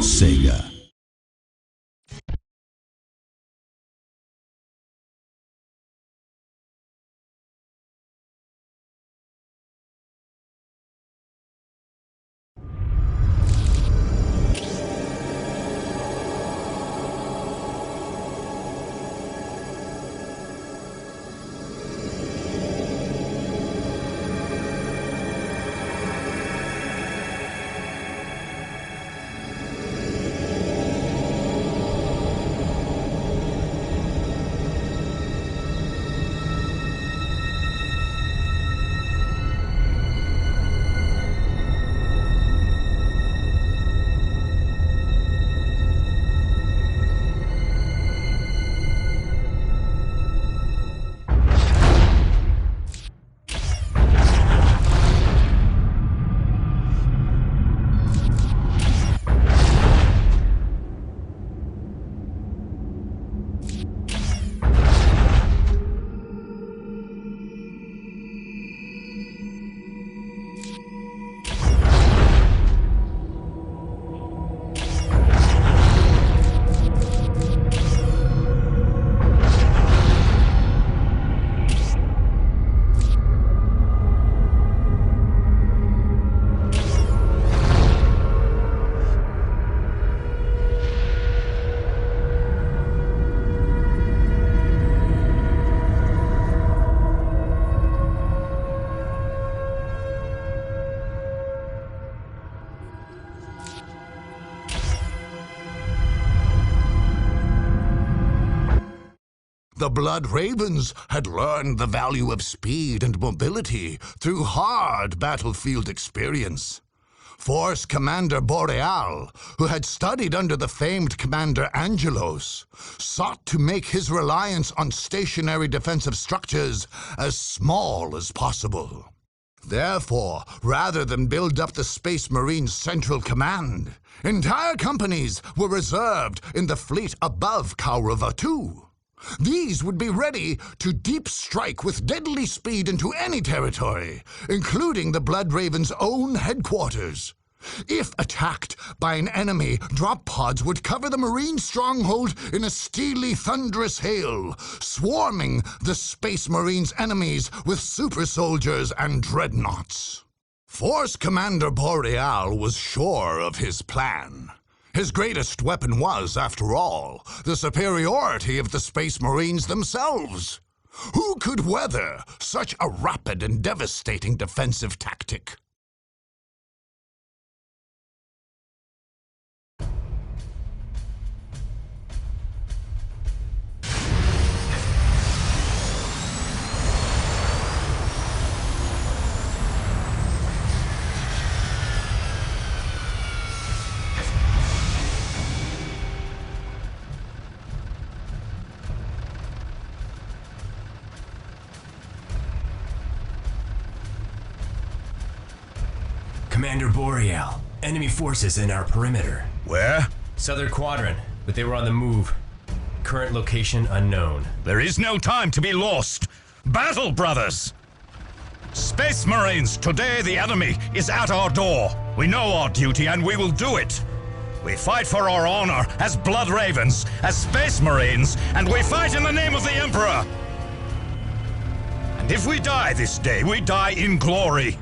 Sega. The Blood Ravens had learned the value of speed and mobility through hard battlefield experience. Force Commander Boreal, who had studied under the famed Commander Angelos, sought to make his reliance on stationary defensive structures as small as possible. Therefore, rather than build up the Space Marines' Central Command, entire companies were reserved in the fleet above Kaurava II. These would be ready to deep strike with deadly speed into any territory, including the Blood Raven's own headquarters. If attacked by an enemy, drop pods would cover the Marine stronghold in a steely, thunderous hail, swarming the Space Marines' enemies with super soldiers and dreadnoughts. Force Commander Boreal was sure of his plan. His greatest weapon was, after all, the superiority of the Space Marines themselves. Who could weather such a rapid and devastating defensive tactic? Commander Boreal, enemy forces in our perimeter. Where? Southern Quadrant, but they were on the move. Current location unknown. There is no time to be lost. Battle, brothers! Space Marines, today the enemy is at our door. We know our duty and we will do it. We fight for our honor as Blood Ravens, as Space Marines, and we fight in the name of the Emperor. And if we die this day, we die in glory.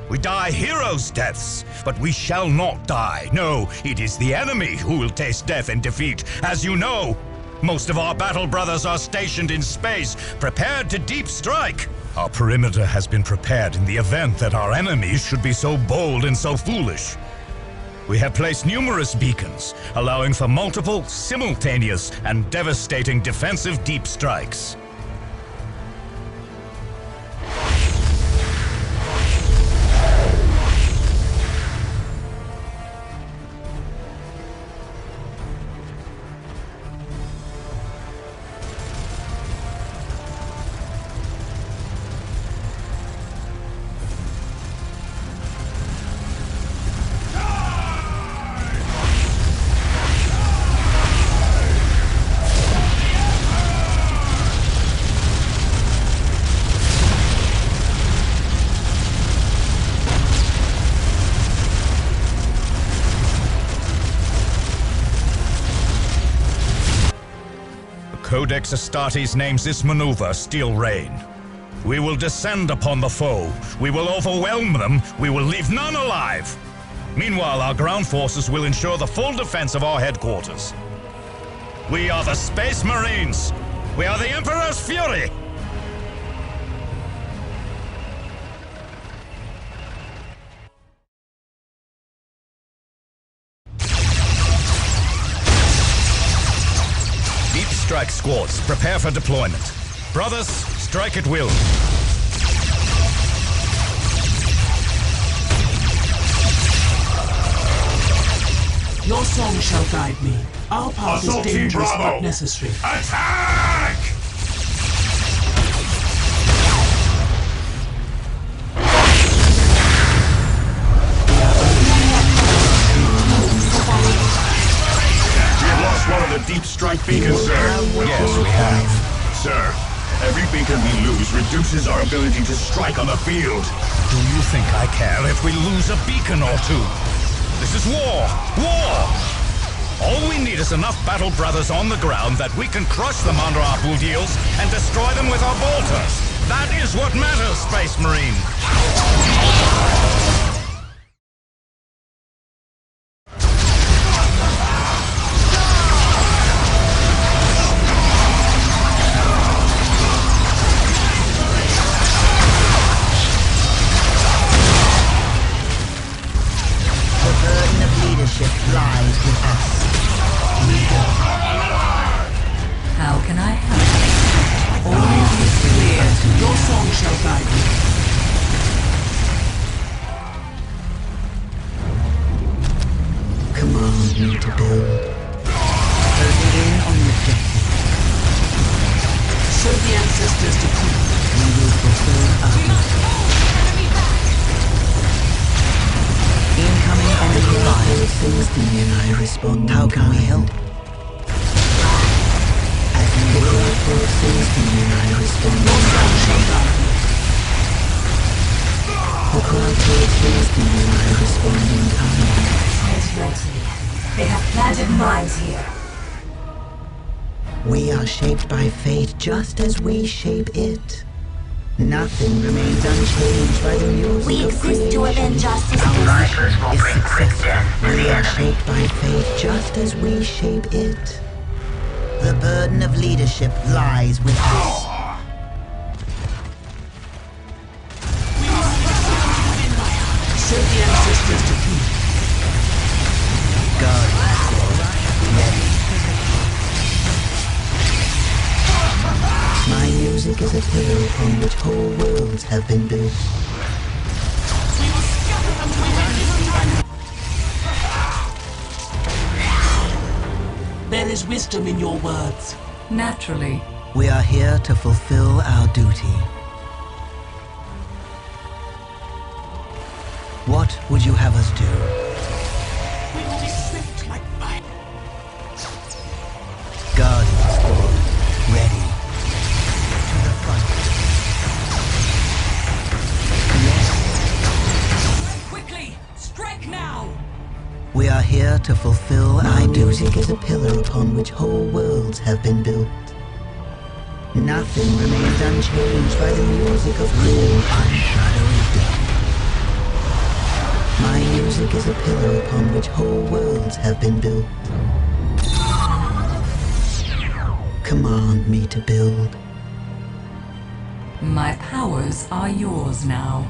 We die heroes' deaths, but we shall not die. No, it is the enemy who will taste death and defeat. As you know, most of our battle brothers are stationed in space, prepared to deep strike. Our perimeter has been prepared in the event that our enemies should be so bold and so foolish. We have placed numerous beacons, allowing for multiple, simultaneous, and devastating defensive deep strikes. Codex Astartes names this maneuver Steel Rain. We will descend upon the foe. We will overwhelm them. We will leave none alive. Meanwhile, our ground forces will ensure the full defense of our headquarters. We are the Space Marines. We are the Emperor's Fury. Deep strike squads, prepare for deployment. Brothers, strike at will. Your song shall guide me. Our path is dangerous but necessary. Attack! We have lost one of the deep strike beacons, sir. Yes, we have. Sir, every beacon we lose reduces our ability to strike on the field. Do you think I care if we lose a beacon or two? This is war! War! All we need is enough battle brothers on the ground that we can crush them under our boot heels and destroy them with our bolters. That is what matters, Space Marine! Lies with us. How can I help? All is clear. Your song shall guide me. Command me to build. Closing in on the objective. So the ancestors decree. We will fulfill our duty. Incoming enemy line sings the and I respond. How can we help? As the world sings the and I respond. Your song shall guide me. The crowd sings the and I respond in kind. They have planted mines here. We are shaped by fate just as we shape it. Nothing remains unchanged by the music We of exist to creation. avenge our sisters. Our mission is successful. We are shaped by fate just as we shape it. The burden of leadership lies with us. So the ancestors decree. God, ready. My music is a pillar upon which whole worlds have been built. There is wisdom in your words. Naturally. We are here to fulfill our duty. What would you have us do? We will be swift like fire. Guardian squad, ready. To the front. Yes. Quickly! Strike now! We are here to fulfill our music is a pillar upon which whole worlds have been built. Nothing remains unchanged by the music of gloom and shadowy death. My music is a pillar upon which whole worlds have been built. Command me to build. My powers are yours now.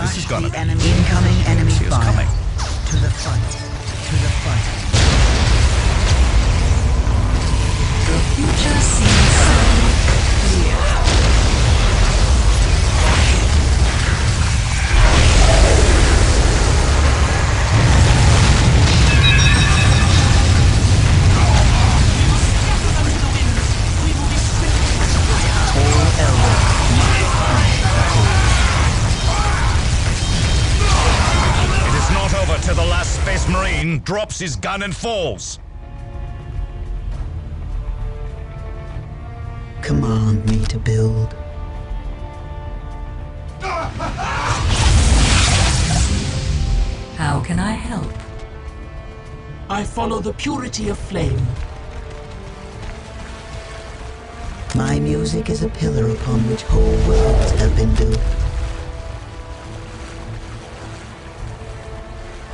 This is gonna be Incoming enemy She is fire. coming. To the front. To the front. The future seems so clear. All Eldar must find the core. It is not over till the last Space Marine drops his gun and falls. Command me to build. How can I help? I follow the purity of flame. My music is a pillar upon which whole worlds have been built.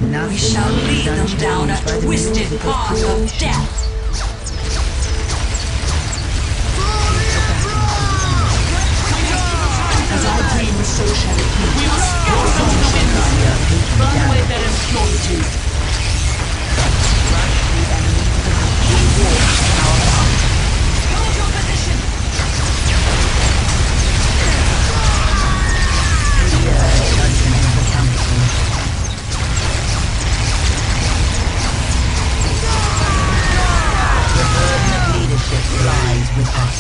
Nothing We shall lead them unchanged down a by the twisted music path of creation. death. As I dream, so shall it be. We must scatter them to the winds. Burn away their impurity. Hold your position. Judgment of the council. The burden of leadership lies with us.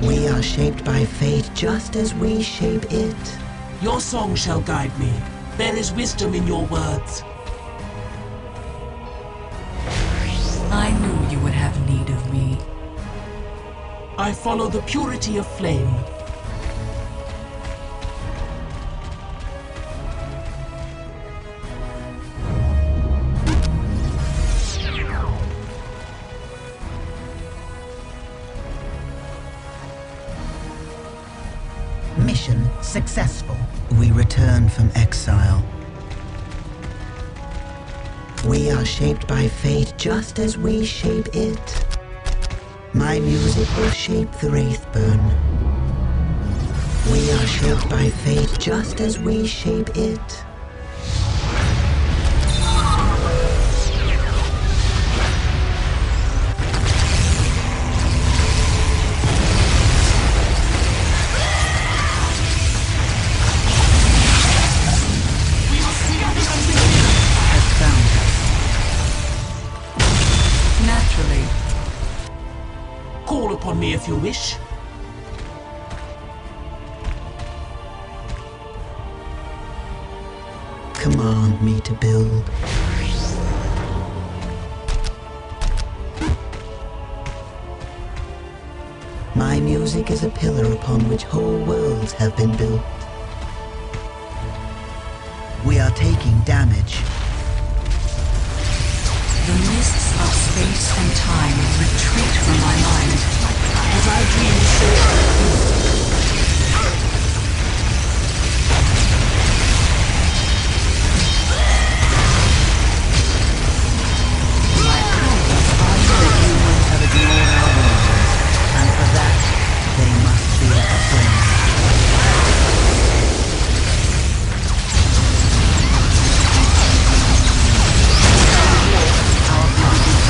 We are shaped by fate just as we shape it. Your song shall guide me. There is wisdom in your words. I knew you would have need of me. I follow the purity of flame. Mission successful. We return from exile. We are shaped by fate just as we shape it. My music will shape the Wraithburn. We are shaped by fate just as we shape it. Has found us. Naturally. Call upon me if you wish. Command me to build. My music is a pillar upon which whole worlds have been built. We are taking damage. The mists of space and time retreat from my mind. As I dream, so shall it be. My powers are the humans have ignored our warnings, and for that, they must be explained. Our path.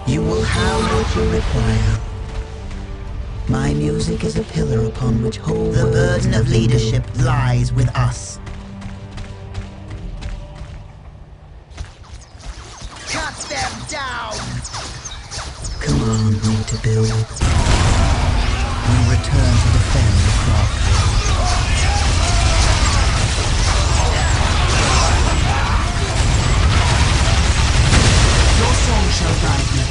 You will have what you require. My music is a pillar upon which whole the burden of leadership lies with us. Cut them down! Command me to build. We return to defend the clock. Your song shall guide me.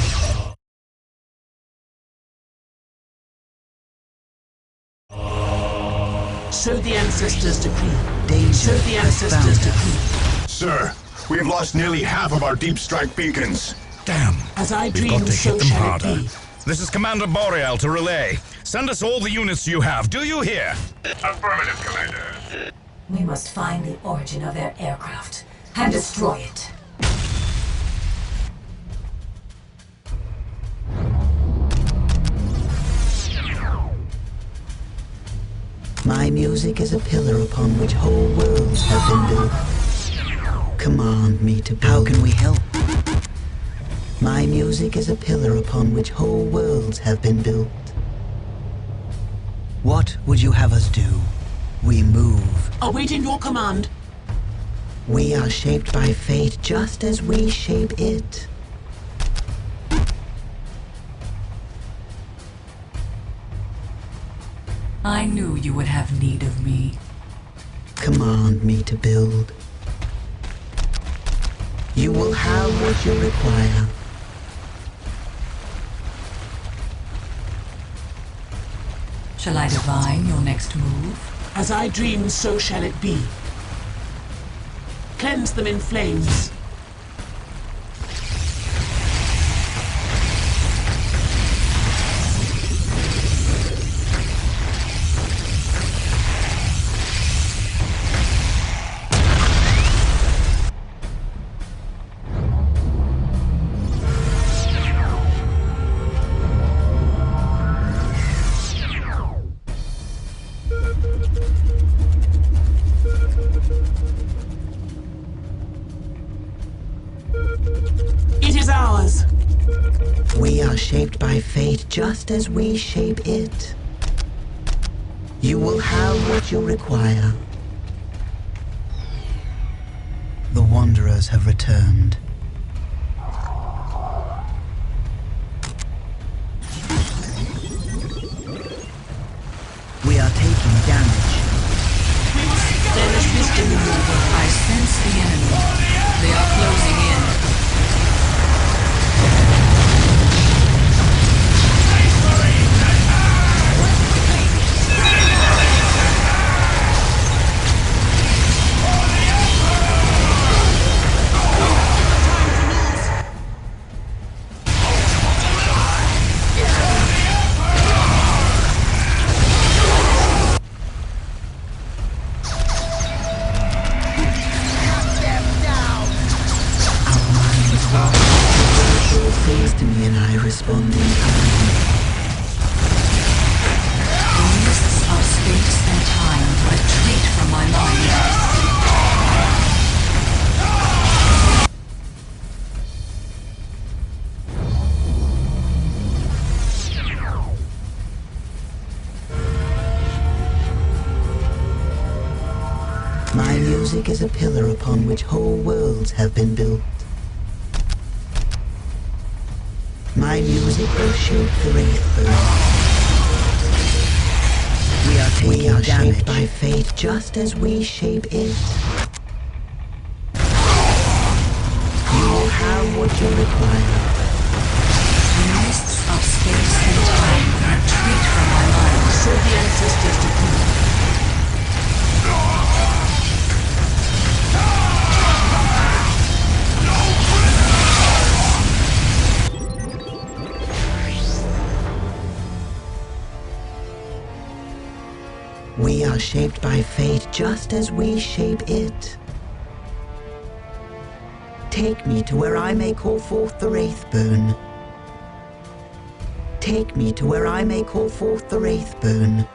So the ancestors decree. Danger So the has ancestors found us. decree. Sir, we have lost nearly half of our deep strike beacons. Damn. As I We've dream, got to so hit them shall harder. it be. This is Commander Boreal to relay. Send us all the units you have. Do you hear? Affirmative, Commander. We must find the origin of their aircraft and destroy it. My music is a pillar upon which whole worlds have been built. Command me to build. How can we help? My music is a pillar upon which whole worlds have been built. What would you have us do? We move. Awaiting your command. We are shaped by fate just as we shape it. I knew you would have need of me. Command me to build. You will have what you require. Shall I divine your next move? As I dream, so shall it be. Cleanse them in flames. It is ours. We are shaped by fate just as we shape it. You will have what you require. The Wanderers have returned. We are taking damage. There is wisdom in your word. I sense the enemy. They are closing in. Things to me and I respond in kind. The mists of space and time retreat from my mind. My music is a pillar upon which whole worlds have been built. My music will shape the Wraithbone. We are shaped by fate just as we shape it. You will have what you require. The mists of space and time retreat from my mind. So the ancestors decree. We are shaped by fate just as we shape it. Take me to where I may call forth the Wraithbone. Take me to where I may call forth the Wraithbone.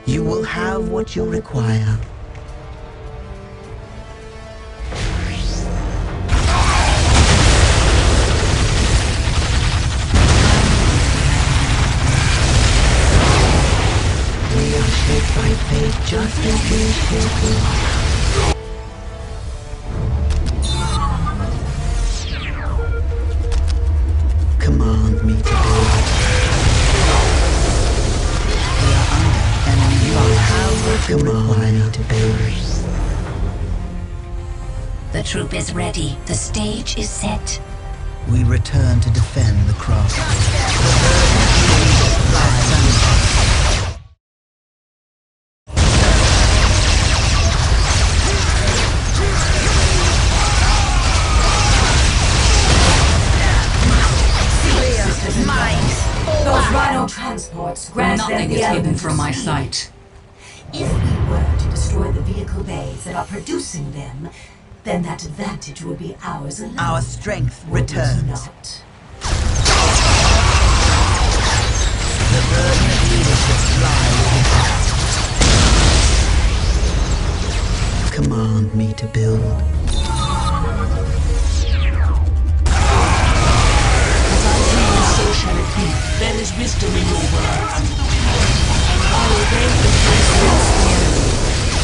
You will have what you require. We are shaped by fate just as we shape it. Command me to build. We are under enemy fire. Command me to build. The troop is ready. The stage is set. We return to defend the craft. Those rhino transports grant Nothing them is the hidden element from of my speed. sight. If we were to destroy the vehicle bays that are producing them, then that advantage would be ours alone. Our strength Would it returns. not? The burden of leadership lies with us. Command me to build. So shall it be. There is wisdom in your word. I obey the voice of the enemy.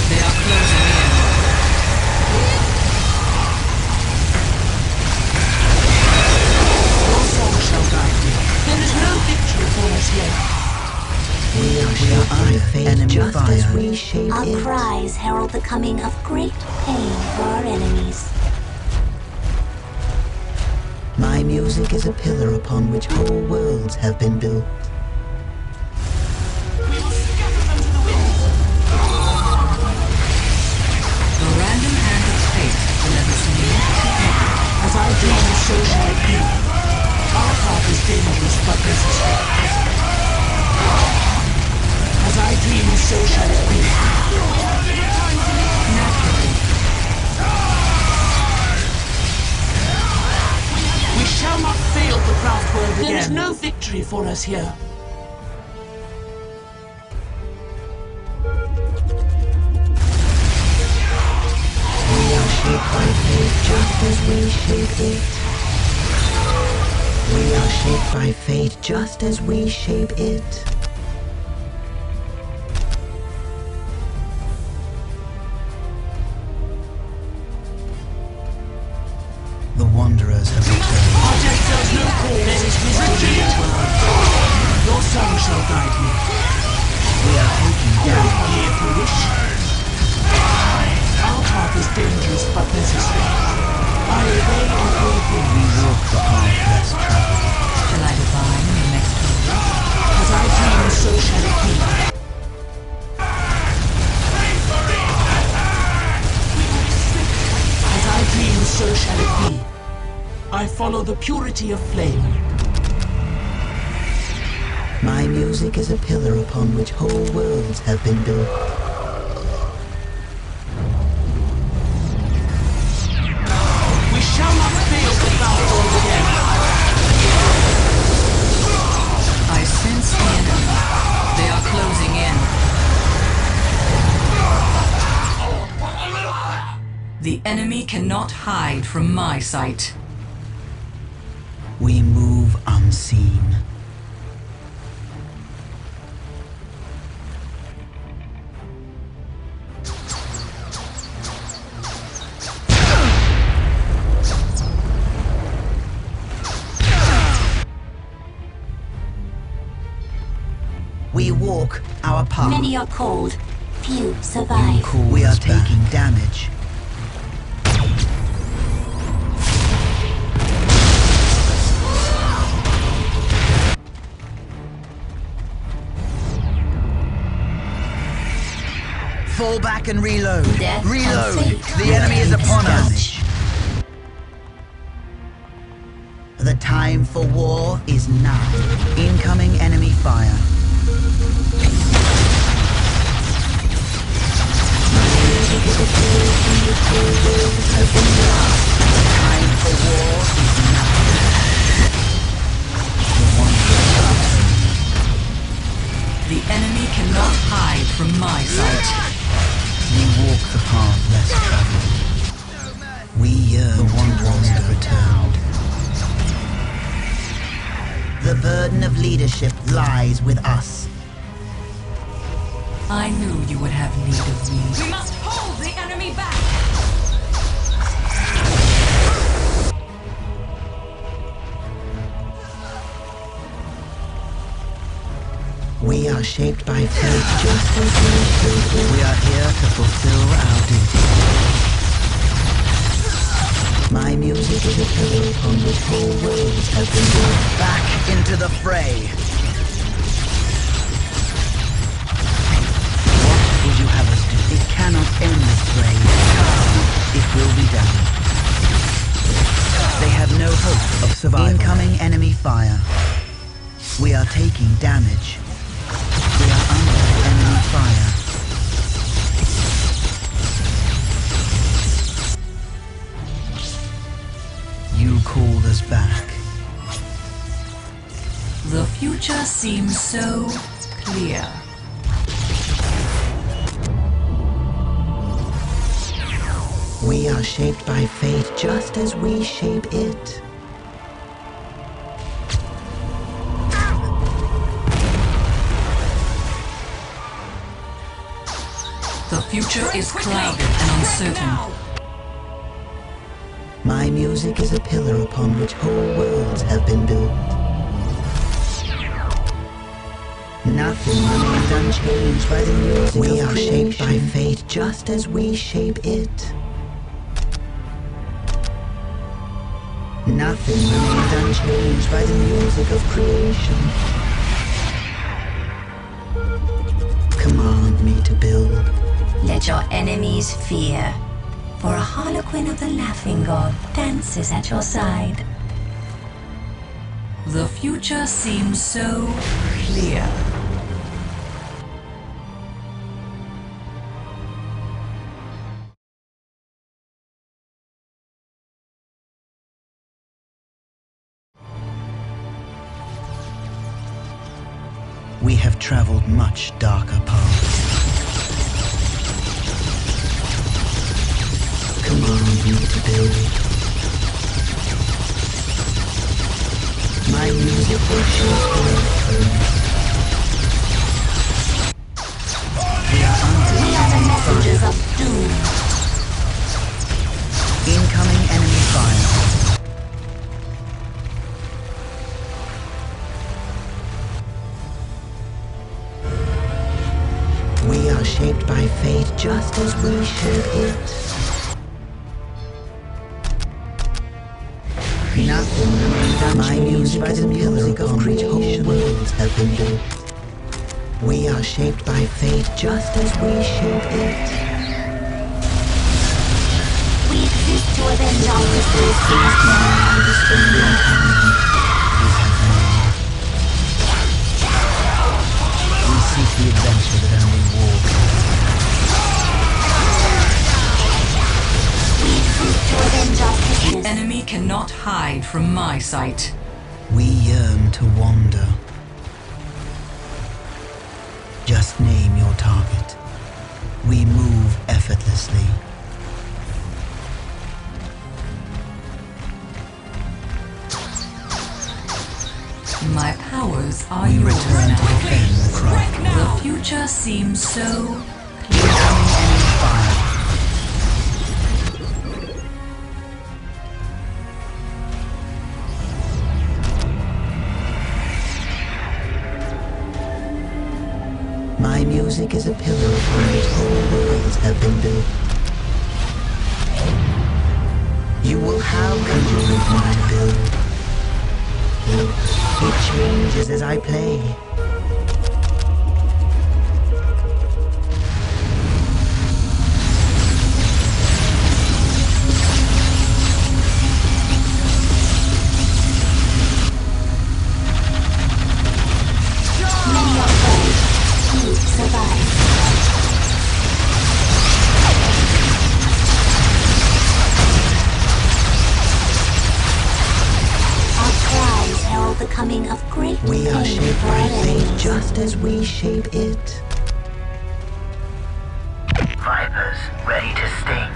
They are closing in. Your song shall guide me. There is no victory for us yet. We are shaped by fate just as we shape Our it. cries herald the coming of great pain for our enemies. music is a pillar upon which whole worlds have been built. We will scatter them to the winds. The random hand of fate delivers me. As I dream, so shall it be. Our path is dangerous but necessary. As I dream, so shall it be. Naturally, We shall not fail the craft world again. There is no victory for us here. We are shaped by fate just as we shape it. We are shaped by fate just as we shape it. The Wanderers have returned. Our death tells no call. There is wisdom in the world. Your son shall guide me. We are taking Call damage. upon me if you wish. Our path is dangerous but necessary. I obey in all We things. walk the path less traveled. shall I divine your next move? As I dream, so shall it be. As I dream, so shall it be. I follow the purity of flame. My music is a pillar upon which whole worlds have been built. We shall not fail the battlefield again. I sense the enemy. They are closing in. The enemy cannot hide from my sight. We move unseen. We walk our path. Many are called, few survive. We are taking damage. Fall back and reload. Death Reload. and fate. The enemy is upon us. Damage. The time for war is now. Incoming enemy fire. Time for war is now. The Wanderers are returning. The enemy cannot hide from my sight. We walk the path less traveled. We yearn. The Wanderers have returned. The burden of leadership lies with us. I knew you would have need of me. We must hold the enemy back! We are shaped by fate just as we shape it. We are here to fulfill our duty. My music is a pillar upon which whole worlds have been built. Back into the fray. What would you have us do? It cannot end this fray. It will be done. They have no hope of survival. Incoming enemy fire. We are taking damage. We are under enemy fire. You called us back. The future seems so clear. We are shaped by fate just as we shape it. The future is clouded and uncertain. My music is a pillar upon which whole worlds have been built. Nothing remains unchanged by the music we are shaped by fate just as we shape it. Nothing remains unchanged by the music of creation. Command me to build. Let your enemies fear, for a harlequin of the laughing god dances at your side. The future seems so clear. We have traveled much darker paths. Command me to build. My music will shape the earth. We are the messengers of doom. Incoming enemy fire. We are shaped by fate just as we shape it. Nothing remains unchanged. My music by the music of creation. Whole worlds have been built. We are shaped by fate just as we shape it. We exist to avenge our We seek the adventure that only war can We exist to avenge our The enemy cannot hide from my sight. We yearn to wander. Just name your target. We move effortlessly. My powers are We yours return now. to defend the craft. The future seems so Incoming enemy fire. My music is a pillar upon which whole worlds have been built. You will have command me to build. Look, it changes as I play. many of those who survive. Our cries herald the coming of great We are pain shaped for by our fate enemies. just as we shape it. Vipers, ready to sting.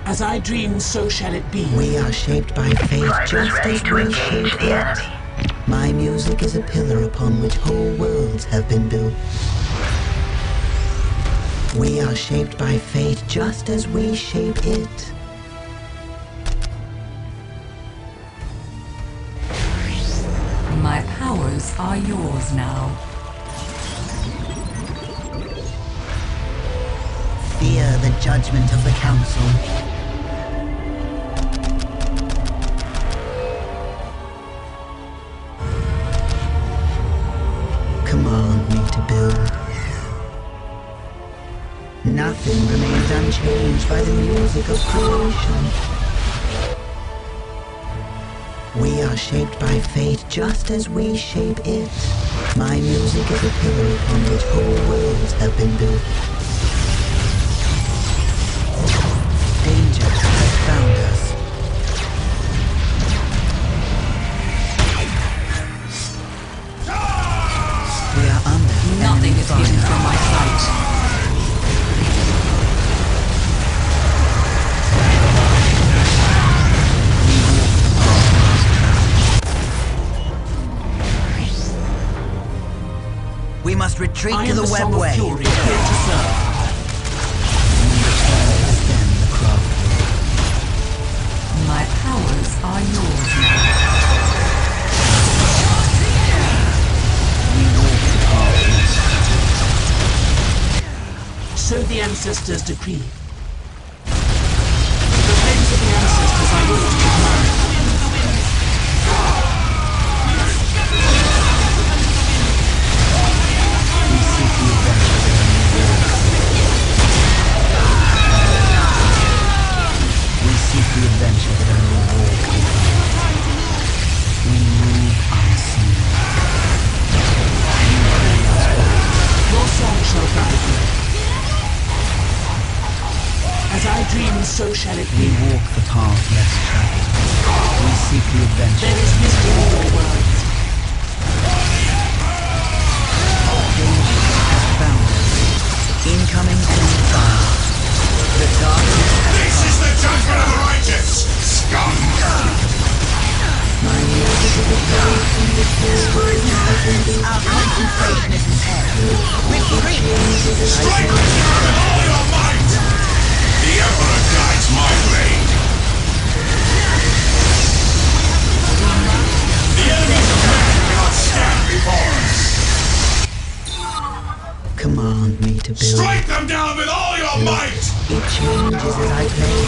As I dream, so shall it be. We are shaped by fate Vipers just ready as to we engage shape the it. enemy. My music is a pillar upon which whole worlds have been built. We are shaped by fate just as we shape it. My powers are yours now. Fear the judgment of the council. Command me to build. Nothing remains unchanged by the music of creation. We are shaped by fate just as we shape it. My music is a pillar upon which whole worlds have been built. Danger has found us. We are under Nothing enemy is hidden fire. from my sight. We must retreat I to am the the Song of webway. Fury, here to serve. Extend the craft. My powers are yours now. We walk the path necessary. So the ancestors decree. The flames of the ancestors are yours to command. shall it We be. walk the path less traveled. We seek the adventure. There is wisdom in your words. Danger has found us. Incoming enemy fire. The darkness has This is the judgment of the righteous! Scum! my music is a power from the Our concentration is impaired. Retreat! Strike them down with all your might! The Emperor guides my blade. The enemy's command cannot stand before us. Command me to build. Strike them down with all your might! It changes as I play.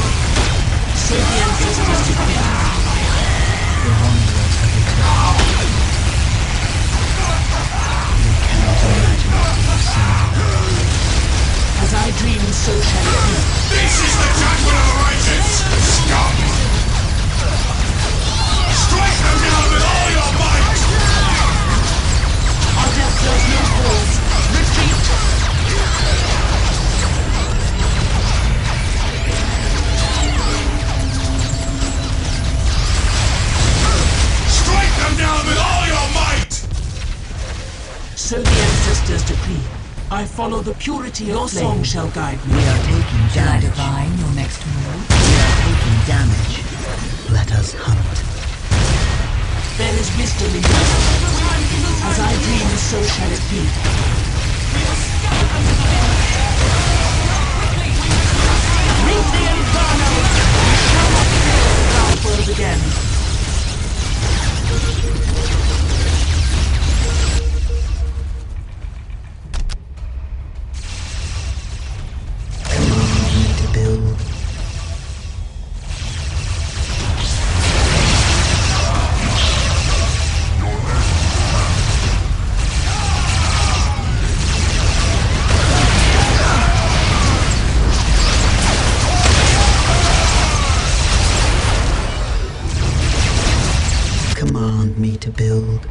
So the ancestors decree. The wanderers have returned. You cannot imagine what we have seen. As I dream, so shall it be. This is the judgment of the righteous! Scum! Strike them down with all your might! Our death knows no pause. Retreat! Strike them down with all your might! So the ancestors decree. I follow the purity of your song shall guide me. We are taking Shall I damage. divine your next move? We are taking damage. Let us hunt. There is wisdom in your words. As I dream, so shall it be. Reach the inferno! You shall not fail the ground again. Command me to build. Command me to build.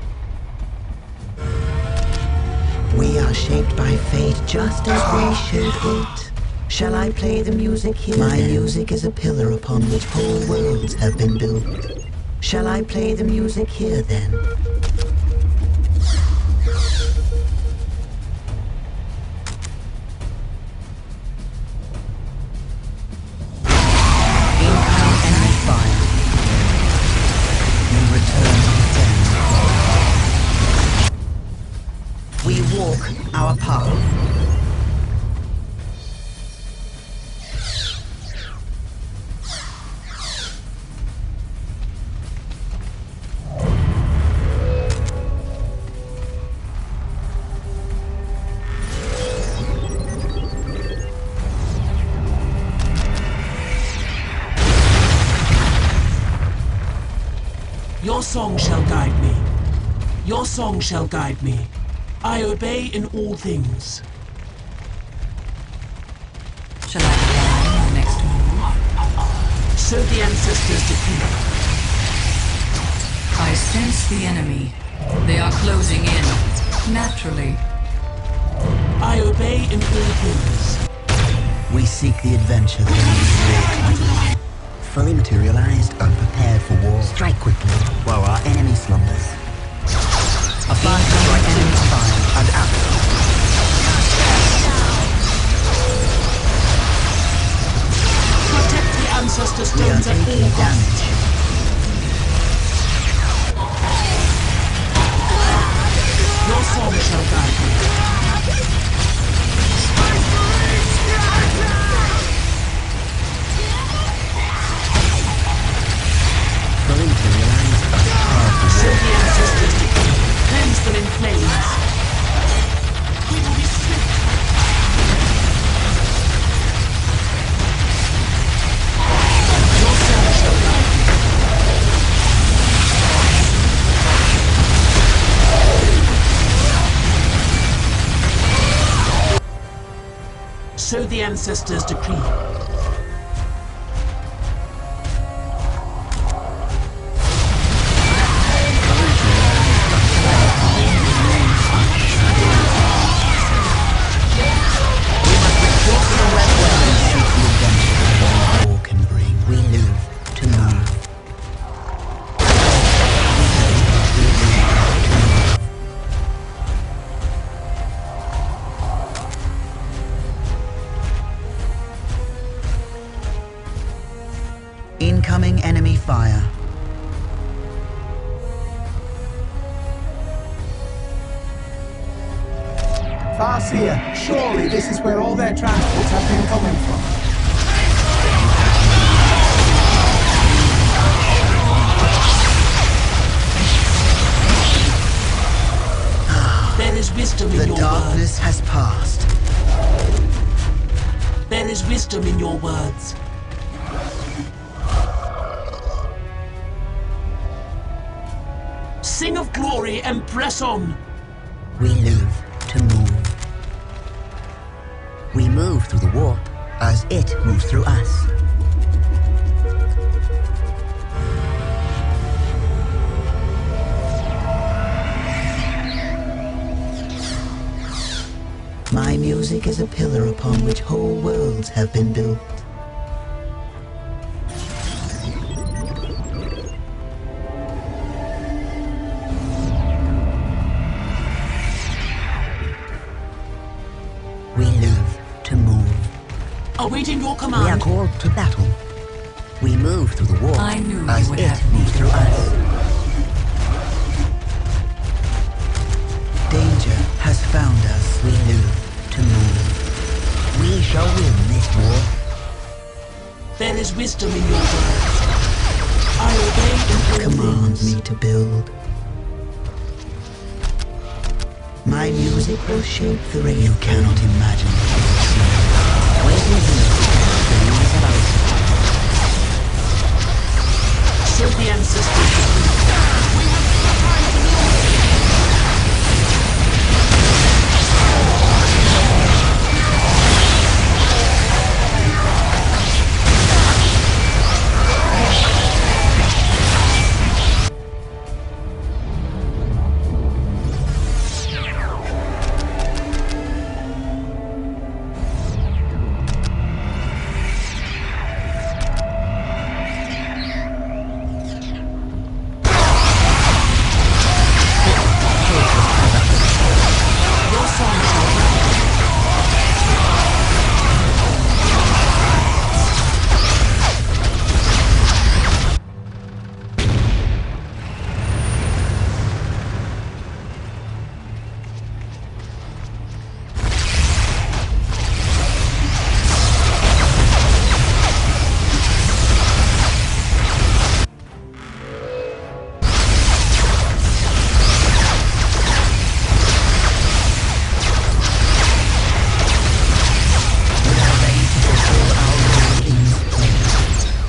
We are shaped by fate just as we shape it. Shall I play the music here? My music is a pillar upon which whole worlds have been built. Shall I play the music here then? Incoming enemy fire. We return to the den. We walk our path. Your song shall guide me. Your song shall guide me. I obey in all things. Shall I divine your next move? So the ancestors decree. I sense the enemy. They are closing in. Naturally. I obey in all things. We seek the adventure that leads. Fully materialized and prepared for war. Strike quickly while our enemy slumbers. Apply strike enemy fire and out. Protect the ancestor We are stones at all taking costs. damage. Your song shall guide me. Fully materialized and prepared for So war. the ancestors decree. Cleanse them in flames. We will be swift. Your song shall guide me. So the ancestors decree. War can breed. Farseer, surely this is where all their transports have been coming from. There is wisdom in The your darkness has passed. words. There is wisdom in your words. Sing of glory and press on. We live to move. We move through the warp as it moves through us. My music is a pillar upon which whole worlds have been built. We live to move. Awaiting your We are command. called to battle. We move through the warp I knew you as would it have moves through us. Danger has found us. We live to move. We shall win this war. There is wisdom in your words. I obey in all Command things. me to build. My music will shape the rain. You cannot imagine what you will see. Wait here. The news about So the ancestors decree. Your song shall be.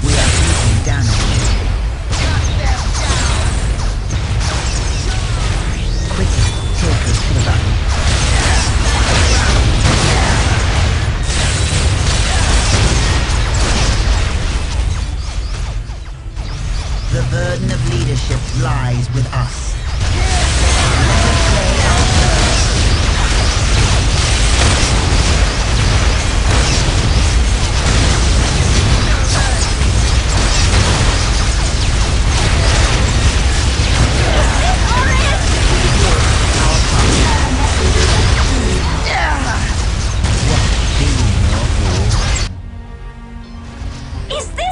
we are taking damage. Quickly, take us to the battle. The burden of leadership lies with us. Let us play our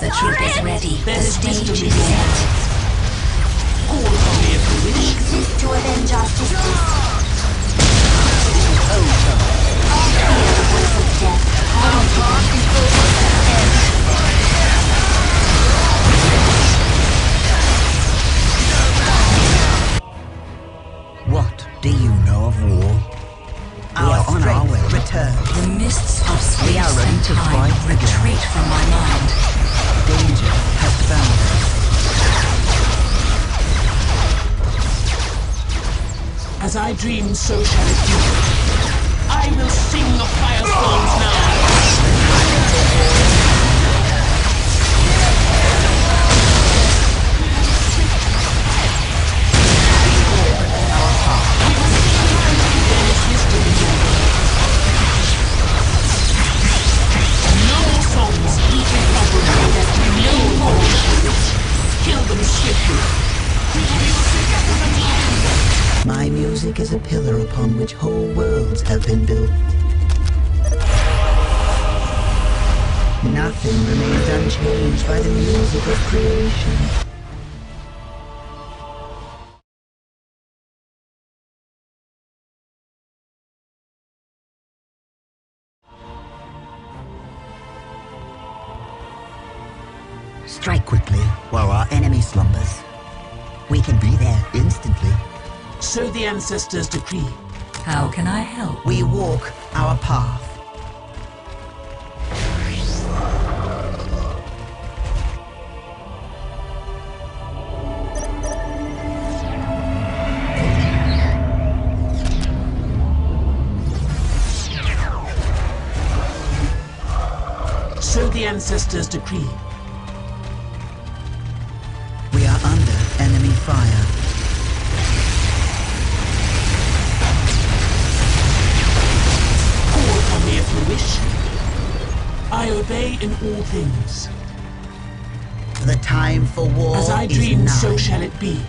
The troop is ready. There The is stage wisdom is in your set. Call upon me if you wish. Exist to avenge our sisters. Hear the voice of death calling to them. What do you know of war? We are on our way. Return. The mists of We are space ready and to time fight again. retreat from my mind. Danger has found us. As I dream, so shall it be. I will sing of firestorms now. There is wisdom in your words. No more songs, even problems. No more shadows. Kill them swiftly. My music is a pillar upon which whole worlds have been built. Nothing remains unchanged by the music of creation. Strike quickly while our enemy slumbers. We can be there instantly. So the ancestors decree. How can I help? We walk our path. So the ancestors decree. We are under enemy fire. Call upon me if you wish. I obey in all things. The time for war As I is dreamed, nigh. so shall it be.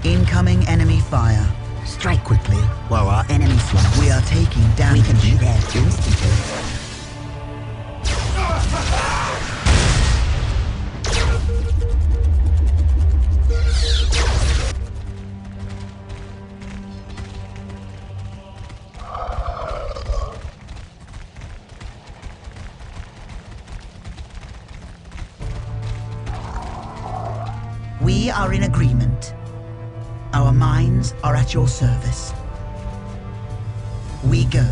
Incoming enemy fire. Strike quickly while our enemy slumber. We are taking damage. We can be there instantly. We are in agreement. Our minds are at your service. We go.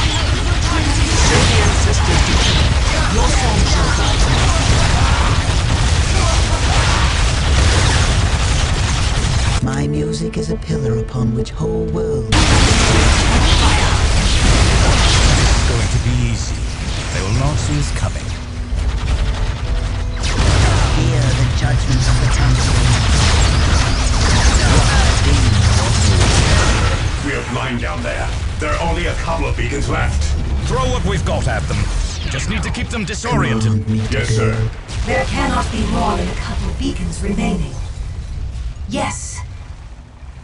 So the ancestors decree. Your song shall guide me. My music is a pillar upon which whole worlds. It's going to be easy. They will not see us coming. Hear the judgments of the townsfolk. We are blind down there. There are only a couple of beacons left. Throw what we've got at them. We just need to keep them disoriented. Command me to Yes, go. sir. There cannot be more than a couple beacons remaining. Yes,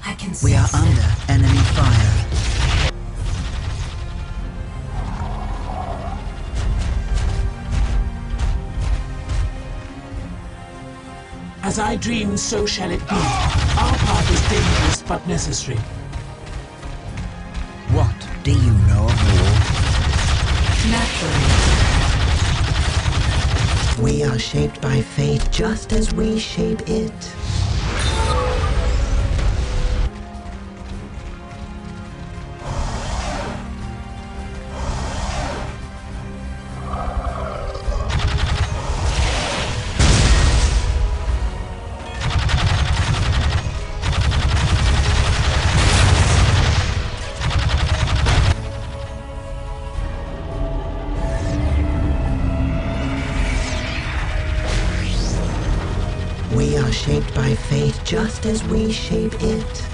I can We are sense under enemy fire. As I dreamed, so shall it be. Our path is dangerous but necessary. What do you know of war? Naturally. We are shaped by fate just as we shape it. We are shaped by fate just as we shape it.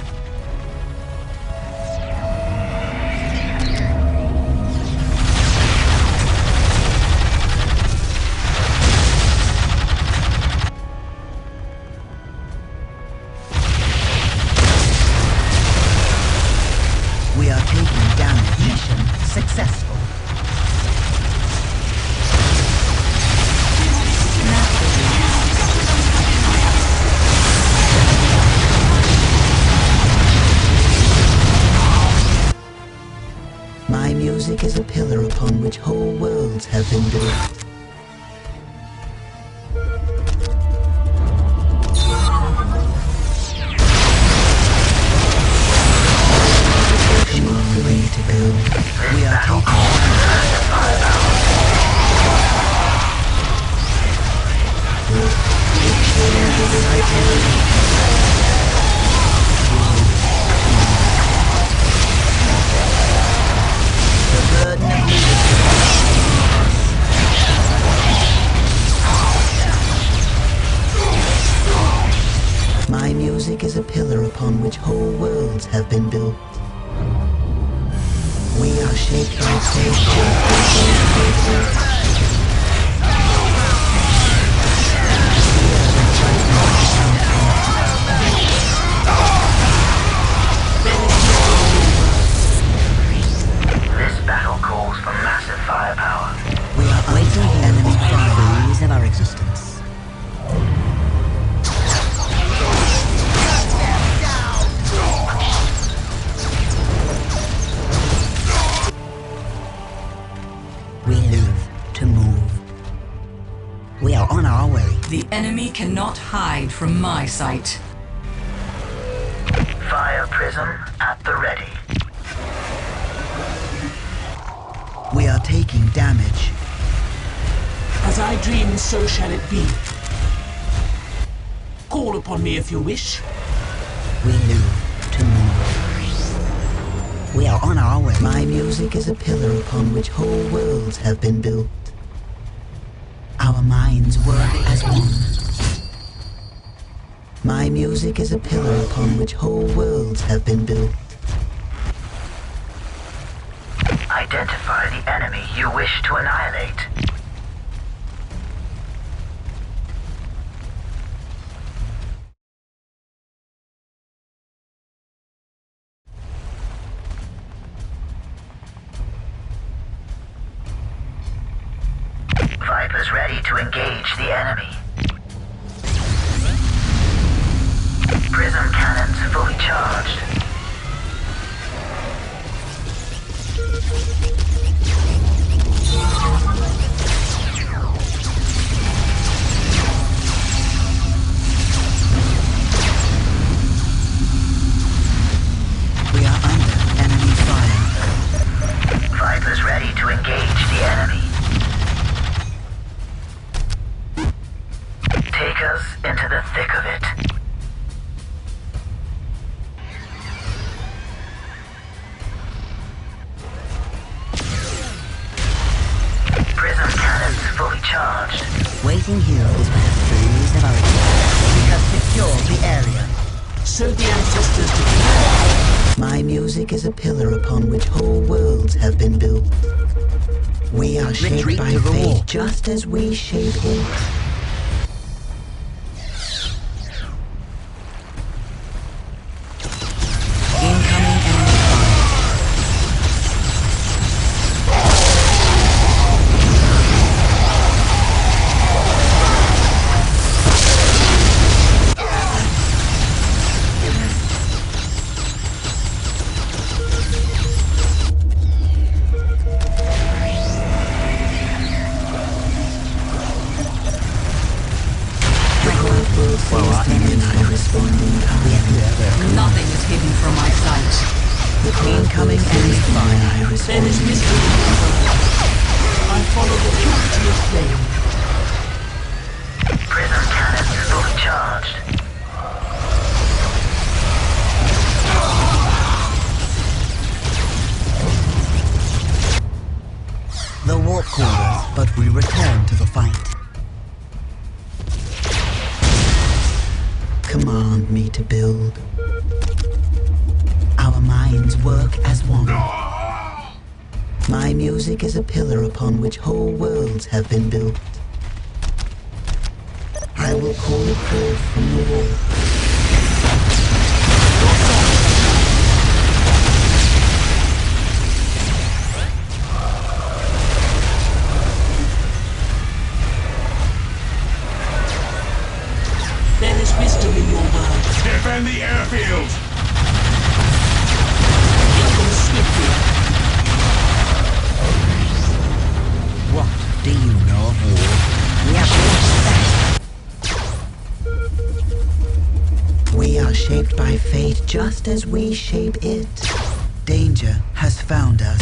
We are taking damage. Mission successful. My music is a pillar upon which whole worlds have been built. Command me to go. We are the burden of leadership. My music is a pillar upon which whole worlds have been built. We are shaped by fate. This battle calls for massive firepower. We are waiting enemy fire of our existence. enemy cannot hide from my sight. Fire prism at the ready. We are taking damage. As I dream, so shall it be. Call upon me if you wish. We live to move. We are on our way. My music is a pillar upon which whole worlds have been built. Our minds work as one. My music is a pillar upon which whole worlds have been built. Identify the enemy you wish to annihilate. Viper's ready to engage the enemy. Prism cannons fully charged. We are under enemy fire. Viper's ready to engage the enemy. Take us into the thick of it. Prism cannons fully charged. Waiting here is where fools have originated. We have secured the area. So the ancestors declared. My music is a pillar upon which whole worlds have been built. We are shaped Retreat by to the fate wall. just as we shape it. Incoming enemy fire. Nothing is hidden from my sight. Incoming enemy fire. Then is mystery. I follow the purity of flame. Prism cannons fully charged. The warp called us, but we return to the fight. Command me to build. Our minds work as one. My music is a pillar upon which whole worlds have been built. I will call it forth from the wall. There is wisdom in your word. Defend the airfield! Eagle swiftly. What do you know of war? We have that. We are shaped by fate just as we shape it. Danger has found us.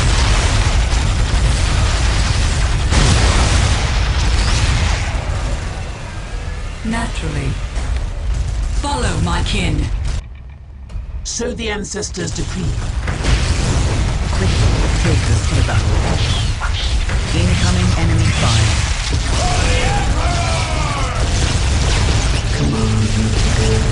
Naturally. Follow my kin. So the ancestors decree. Quickly, take us to the battle. Incoming enemy fire. Command me to build.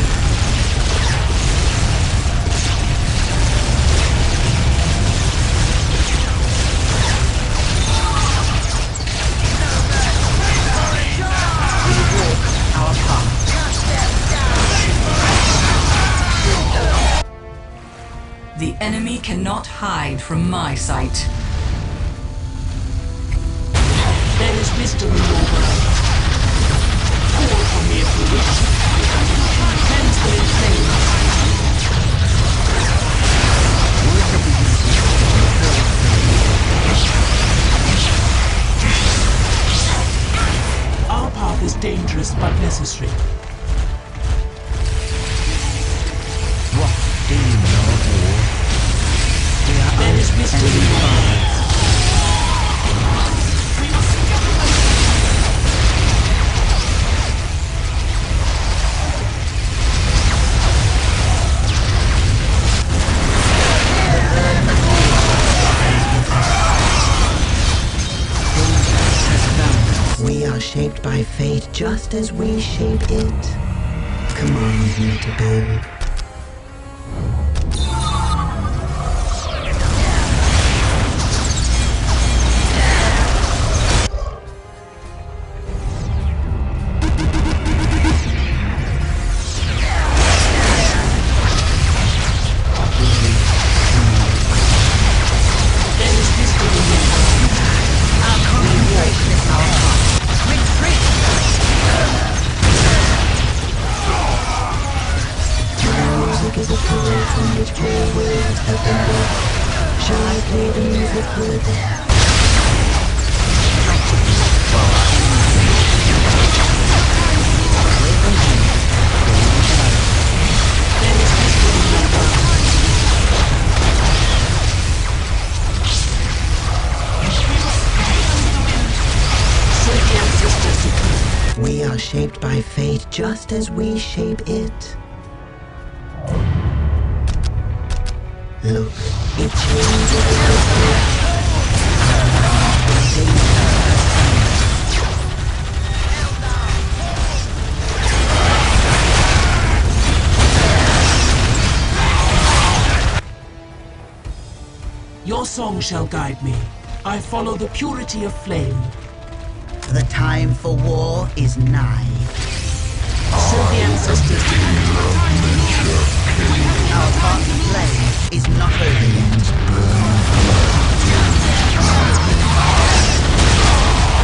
We walk our path. The enemy cannot hide from my sight. There is wisdom in your word. Call upon me if you wish. Hands will inflame. Our path is dangerous. but necessary. What do you know of war? We are There is wisdom in your words. We are shaped by fate just as we shape it. Command me to build. Is a pillar from which whole worlds have been built. Shall I play the music heard there? We are shaped by fate just as we shape it. Look, it changes Your song shall guide me. I follow the purity of flame. The time for war is nigh. Serve the ancestors to Our part to play is not over yet.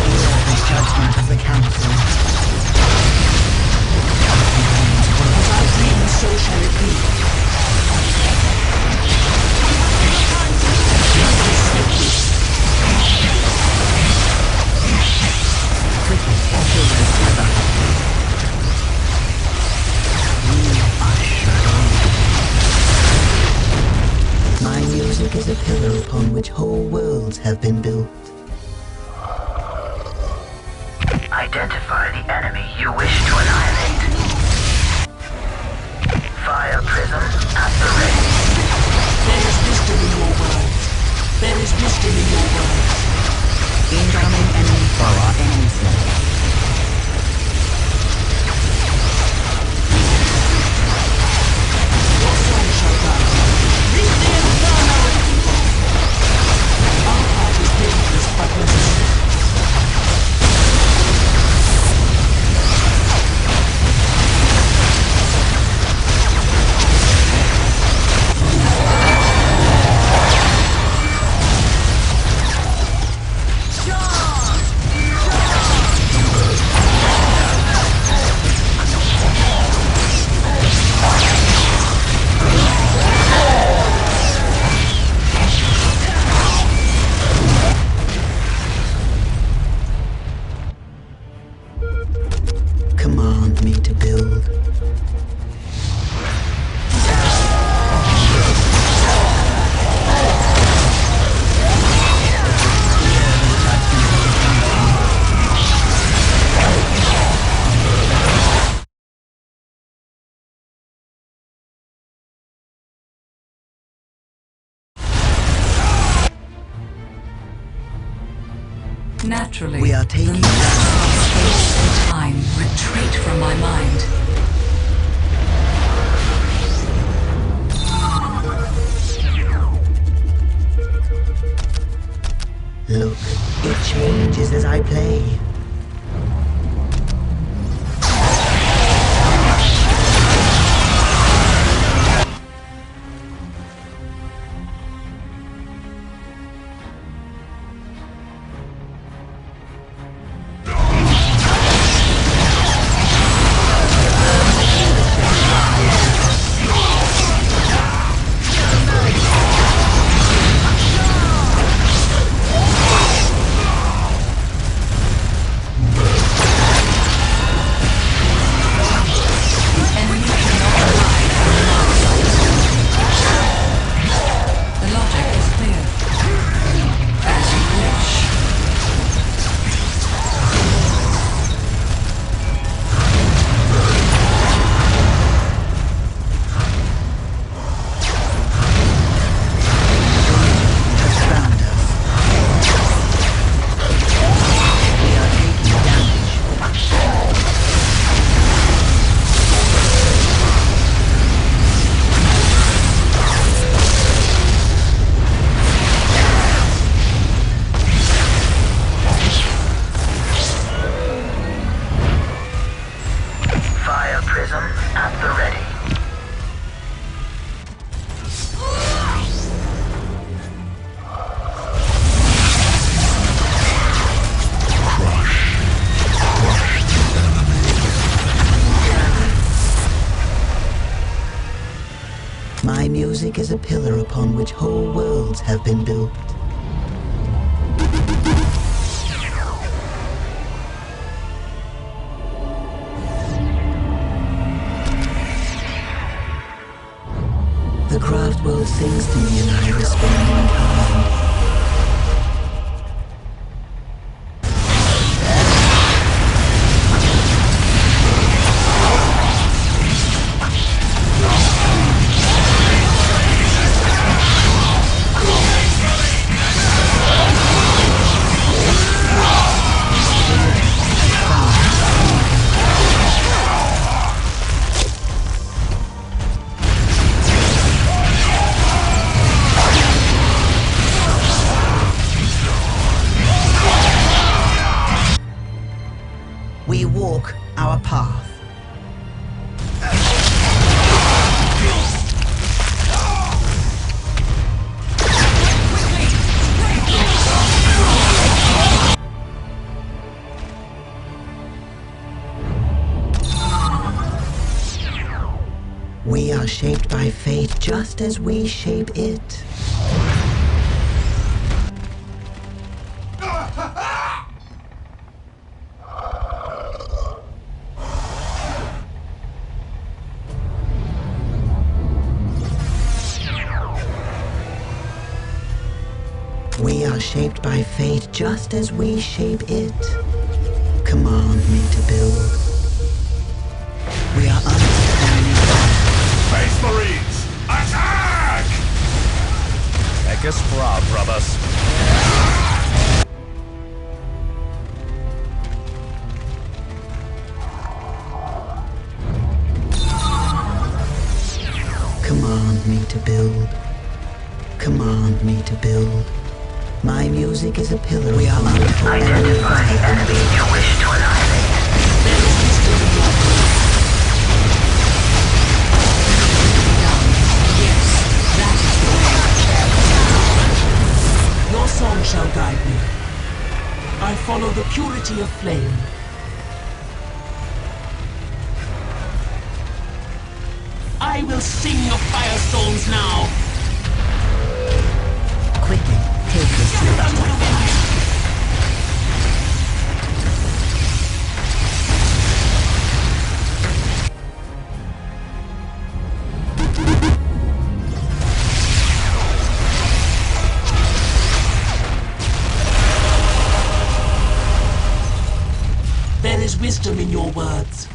Hear the judgment of the council. As I dream, so shall it be. My music is a pillar upon which whole worlds have been built. Identify the enemy you wish to annihilate. Fire prism at the ready. There is wisdom in your words. There is wisdom in your words. Incoming enemy for our enemy side. Your song shall guide me. Read the inferno! Our path is dangerous but necessary. Command me to build. Naturally, We are taking the master of space and time retreat from my mind. Look, it changes as I play. music is a pillar upon which whole worlds have been built. The craft world sings to me and I respond in kind. We walk our path. We are shaped by fate just as we shape it. We are shaped by fate just as we shape it. Command me to build. We are understanding. Space Marines, attack! Take us proud, brothers. Command me to build. Command me to build. My music is a pillar. We are under Identify the enemy you wish to annihilate. Yes, that is the way. Your song shall guide me. I follow the purity of flame. I will sing of firestorms now. quickly. Take us to the battle. There is wisdom in your words.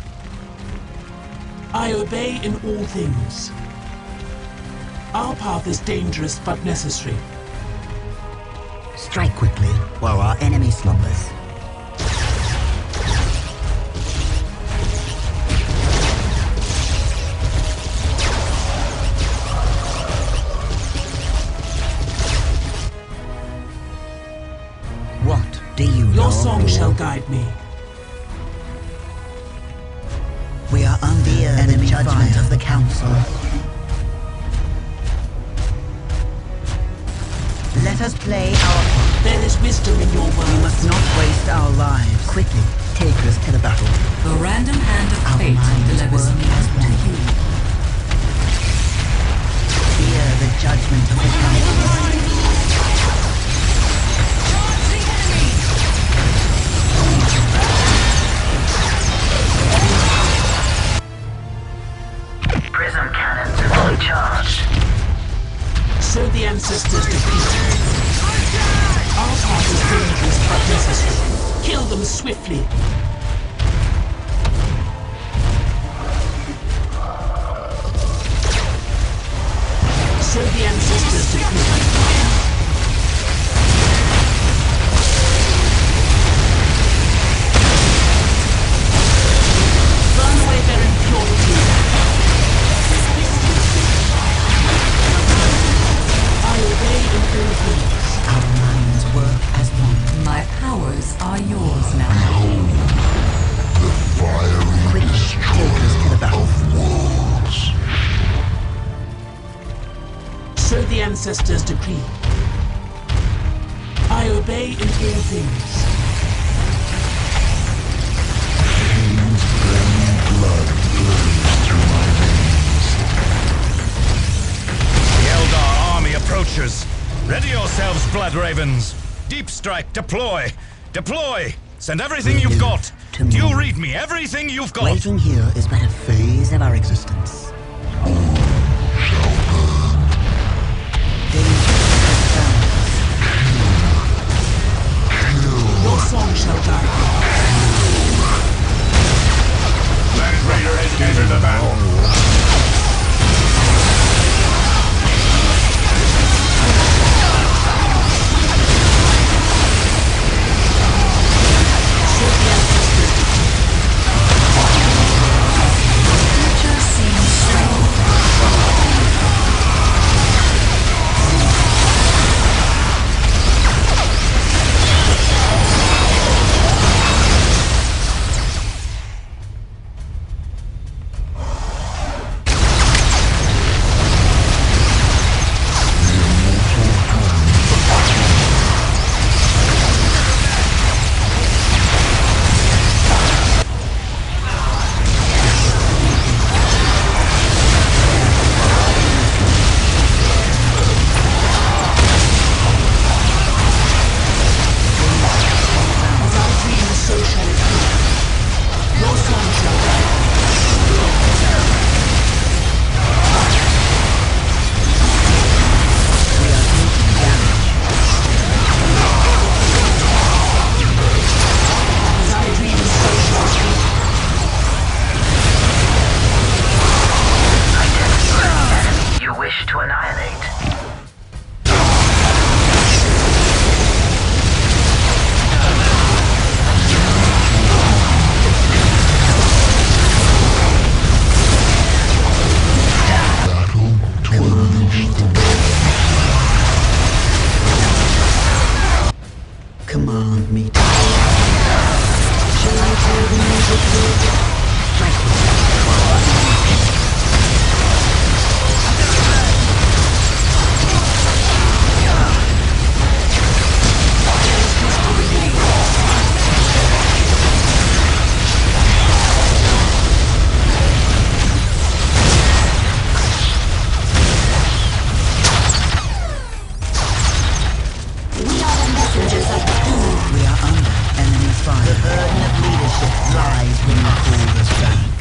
I obey in all things. Our path is dangerous but necessary. Strike quickly while our enemy slumbers. What do you know? Your song shall guide me. We are under the judgment of the Council. Let us play our part. There is wisdom in your words. We must not waste our lives. Quickly, take us to the battle. The random hand of Our fate minds delivers work me as to one. you. Fear the judgment of the Council. Prism cannons fully charged. So the ancestors defeated. Our path is dangerous but necessary. Kill them swiftly. So the ancestors defeated. Burn away their impurity. I obey in all things. Our minds work as one. My powers are yours now. Quickly, take us to the battle. So the ancestors decree. I obey in all things. approaches. Ready yourselves, Blood Ravens. Deep strike, deploy. Deploy! Send everything you've got. Do you read me? Everything you've got. Waiting here is but a phase of our existence. Your song shall guide you. Land Raider has entered the battle. Future seems strange. Command me to. Shall I tell the music the burden of leadership lies when you call us back.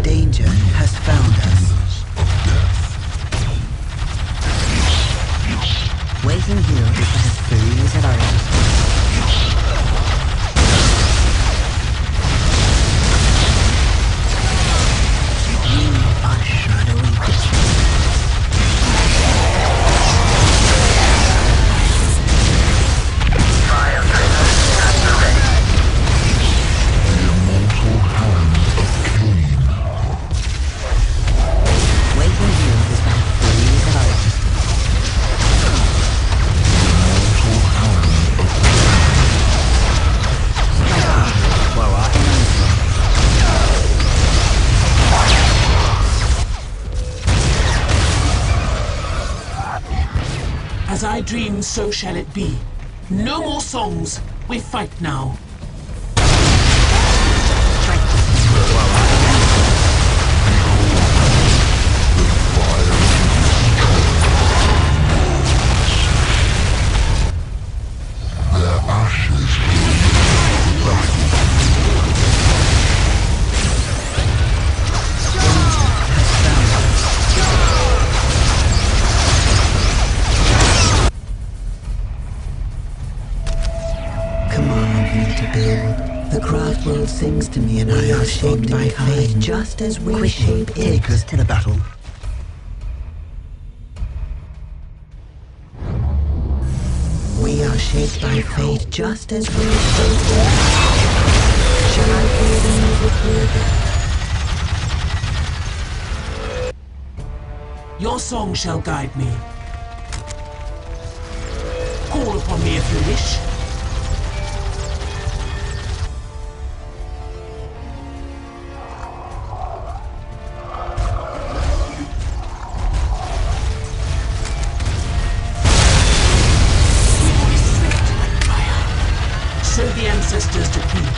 Danger has found us. Waiting here is but a phase of our existence. You are shadowy distance. As I dream, so shall it be. No more songs. We fight now. Their ashes to build. The craft world sings to me and I are shaped by fate, just as we shape it. Take us to the battle. We are shaped by fate, just as we shape it. Shall I play the music further? Your song shall guide me. Call upon me if you wish. So the ancestors decree.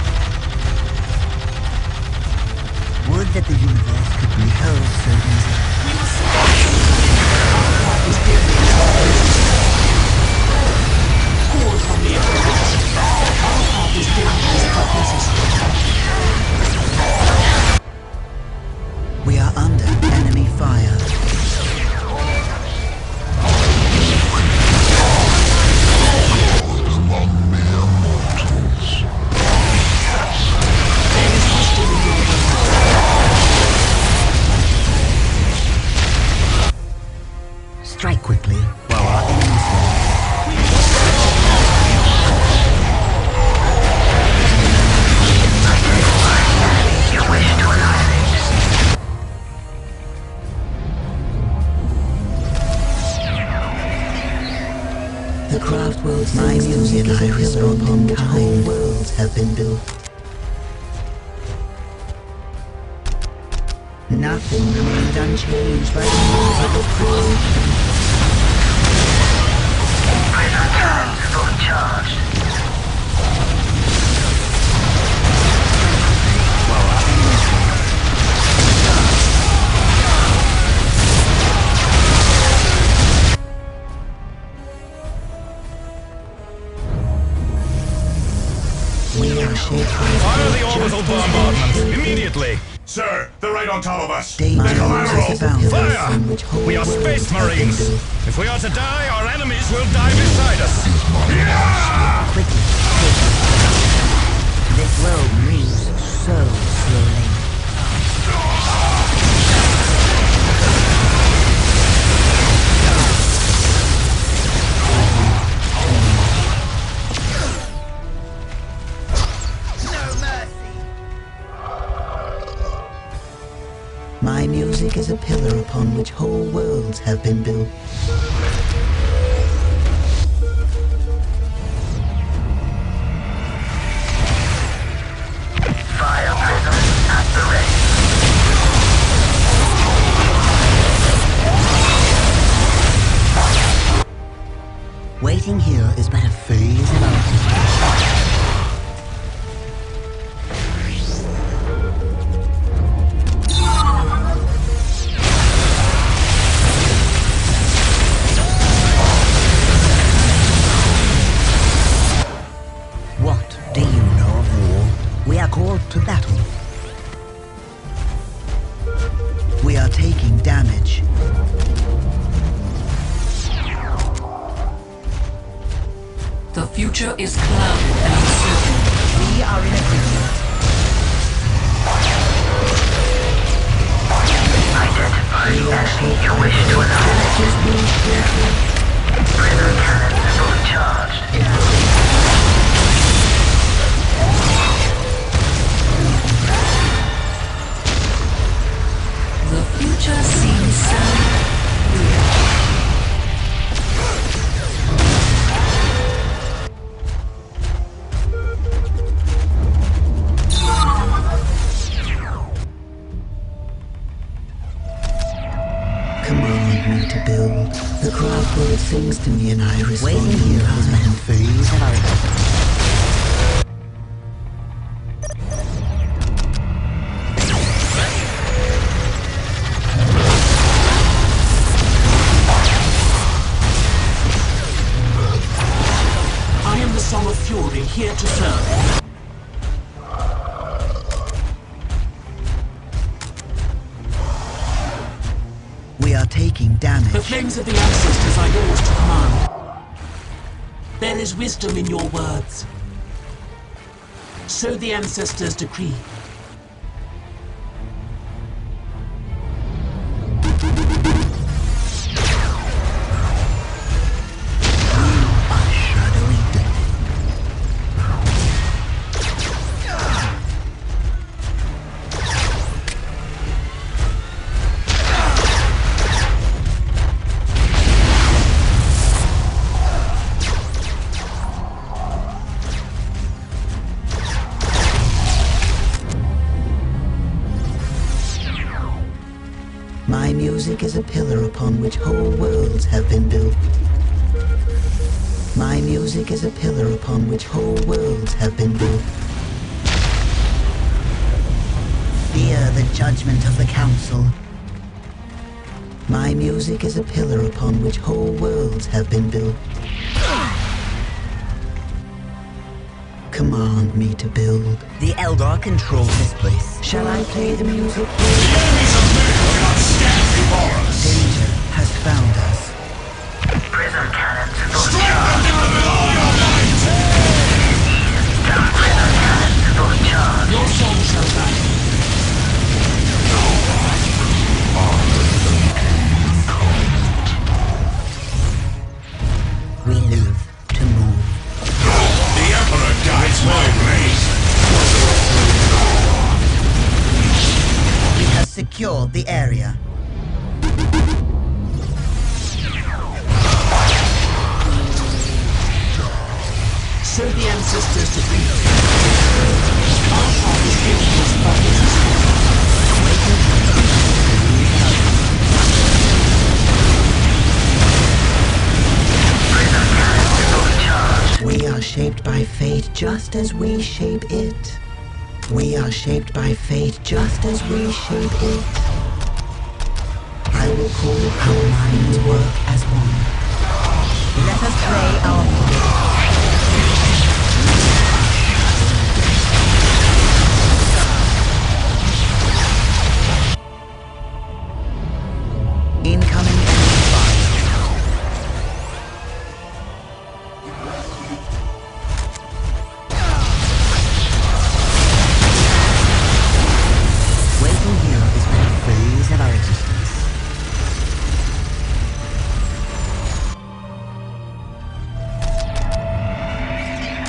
Would that the could be held so easily. We must survive. Is different. Call upon the Emperor. Our path is dangerous but necessary. We are under enemy fire. Strike quickly while our enemies fall. You wish to annihilate. The craft world's my music is a pillar upon which whole worlds have been built. Nothing remained unchanged by the music of creation. Prison cannons fully charged. We are shaped by Fire the orbital bombardment immediately! Sir, they're right on top of us. danger The is collateral. abounding Fire! on which whole We are worlds Space have been Marines! built. If we are to die, our enemies will die beside us! Quickly, quickly. This world moves so slowly. My music is a pillar upon which whole worlds have been built. Fire prism at the ready. Waiting here is but a phase of our What do you know of war? We are called to battle. We are taking damage. The future is clouded and uncertain. We are in agreement. Identify the enemy you wish to annihilate. Prison cannons fully charged. The future seems so real. Command me to build. The craft world sings to me and I respond. Waiting here is but a phase of our I am the Song of Fury, here to serve. We are taking damage. The flames of the ancestors are yours to command. There is wisdom in your words. So the ancestors decree. Shadowy death. My music is a pillar upon which whole worlds have been built. My music is a pillar upon which whole worlds have been built. Fear the judgment of the council. My music is a pillar upon which whole worlds have been built. Command me to build. The Eldar control this place. Shall I play the music? The enemies of Middle cannot stand before us! Danger has found us. Prism cannons full Strike charge. them down with all your might! Prism cannons full charge. Your soul shall guide me. We live to move. The Emperor guides my blade! We have secured the area. So the ancestors decreed. Our path is dangerous but we are shaped by fate just as we shape it. We are shaped by fate just as we shape it. I will call our minds work as one. Let us play our part. Incoming enemy fire. Waiting here is but a phase of our existence.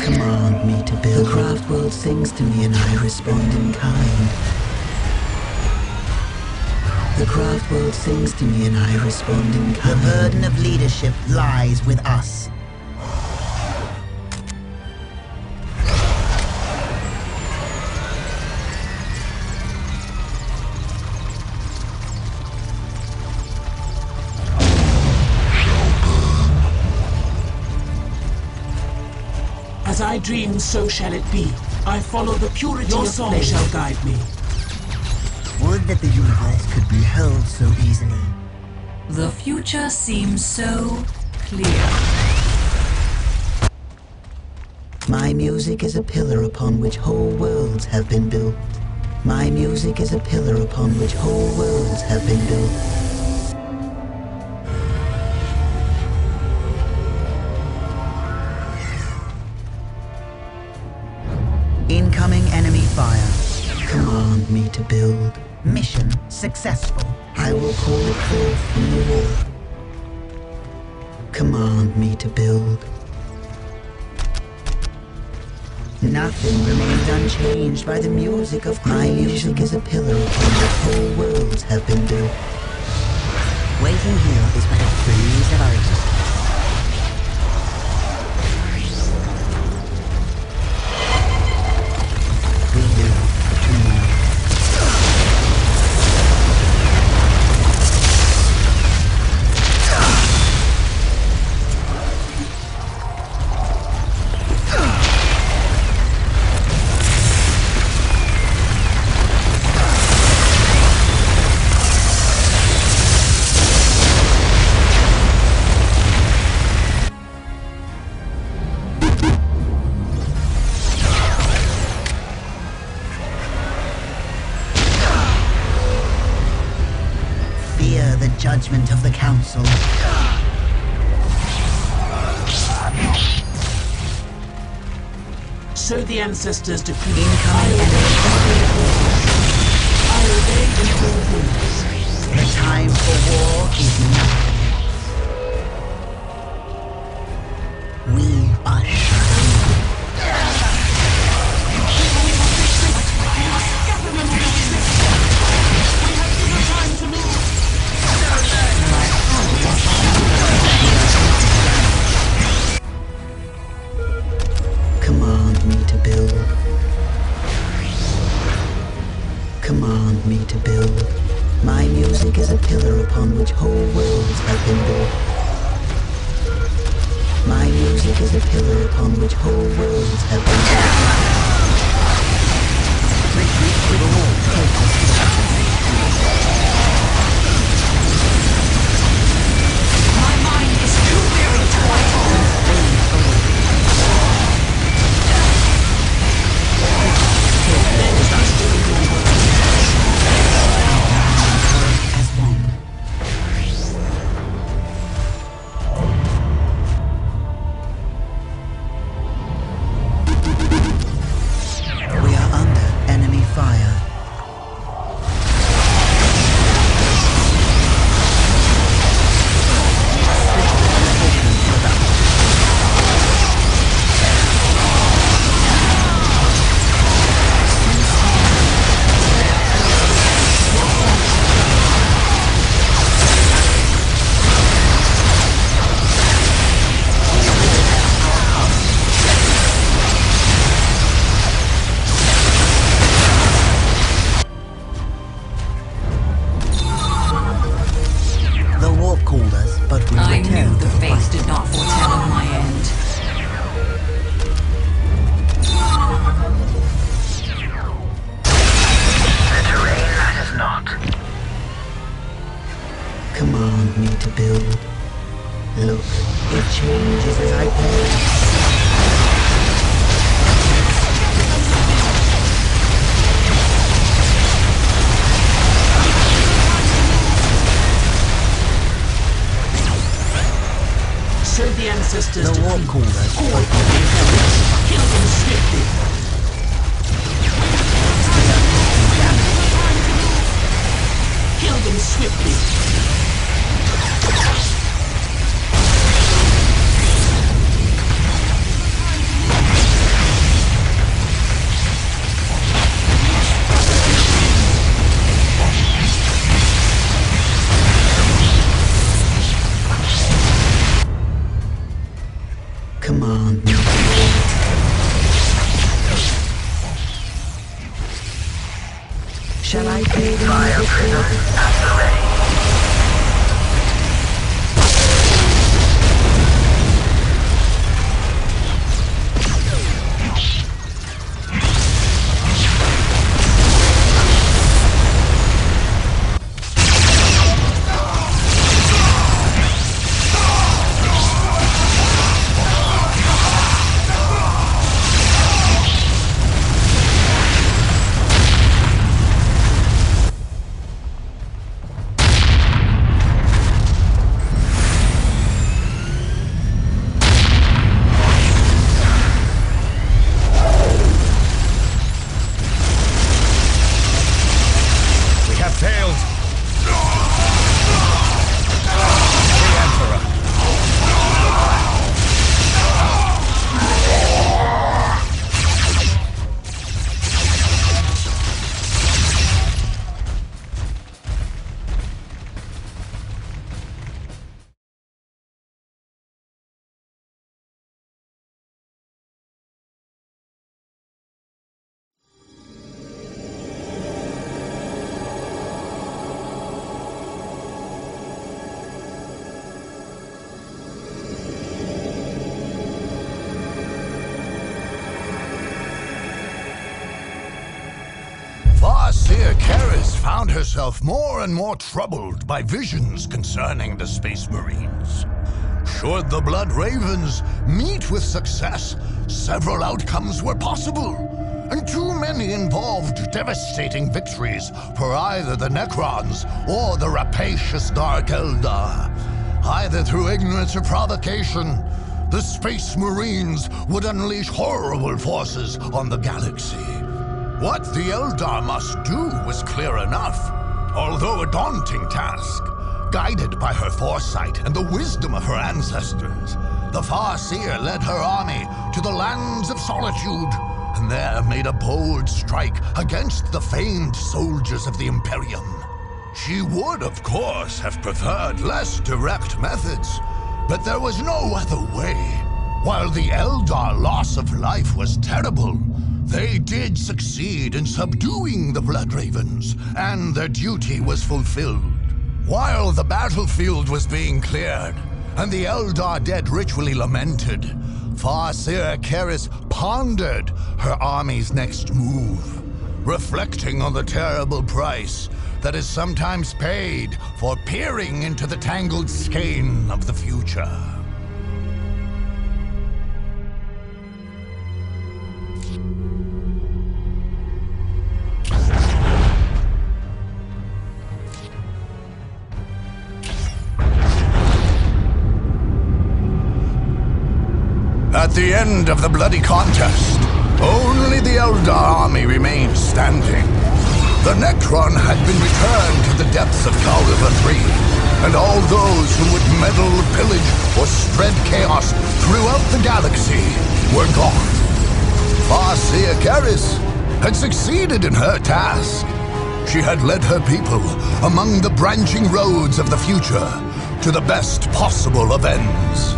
Command me to build. The craft world sings to me and I respond in kind. The craft world sings to me and I respond in kind. The burden of leadership lies with us. as I dream, so shall it be. I follow the purity of flame. Your song shall guide me. Would that the universe could be held so easily. The future seems so clear. My music is a pillar upon which whole worlds have been built. My music is a pillar upon which whole worlds have been built. Incoming enemy fire. Command me to build. Mission successful. I will call it forth from the war. Command me to build. Nothing remains unchanged by the music of creation. My music is a pillar upon which whole worlds have been built. Waiting here is but a phase of our existence. We live to move. Fear the judgment of the council. So the ancestors decree. Incoming enemy. I obey in all things. The time for war is now. We are Command me to build. Command me to build. My music is a pillar upon which whole worlds have been built. My music is a pillar upon which whole worlds have been built. Retreat to the wall. Take us to the My mind is too weary to fight on. As one. We are under enemy fire. The warp called us, but we I knew returned the to the fates fight. did not foretell of my end. The terrain matters not. Command me to build. Look, it changes as I play. So the ancestors The warp decreed. called us, All but of the inhabitants, kill them swiftly. Kill them swiftly. Command me. Shall I pay the Fire prism at the ready. We have failed. The Emperor. Farseer Karis found herself more and more troubled by visions concerning the Space Marines. Should the Blood Ravens meet with success, several outcomes were possible, and too many involved devastating victories for either the Necrons or the rapacious Dark Eldar. Either through ignorance or provocation, the Space Marines would unleash horrible forces on the galaxy. What the Eldar must do was clear enough, although a daunting task. Guided by her foresight and the wisdom of her ancestors, the Farseer led her army to the lands of Solitude, and there made a bold strike against the famed soldiers of the Imperium. She would, of course, have preferred less direct methods, but there was no other way. While the Eldar loss of life was terrible, they did succeed in subduing the Blood Ravens, and their duty was fulfilled. While the battlefield was being cleared, and the Eldar dead ritually lamented, Farseer Karis pondered her army's next move, reflecting on the terrible price that is sometimes paid for peering into the tangled skein of the future. At the end of the bloody contest, only the Eldar army remained standing. The Necron had been returned to the depths of Calriva III, and all those who would meddle, pillage, or spread chaos throughout the galaxy were gone. Farseer Karis had succeeded in her task. She had led her people among the branching roads of the future to the best possible of ends.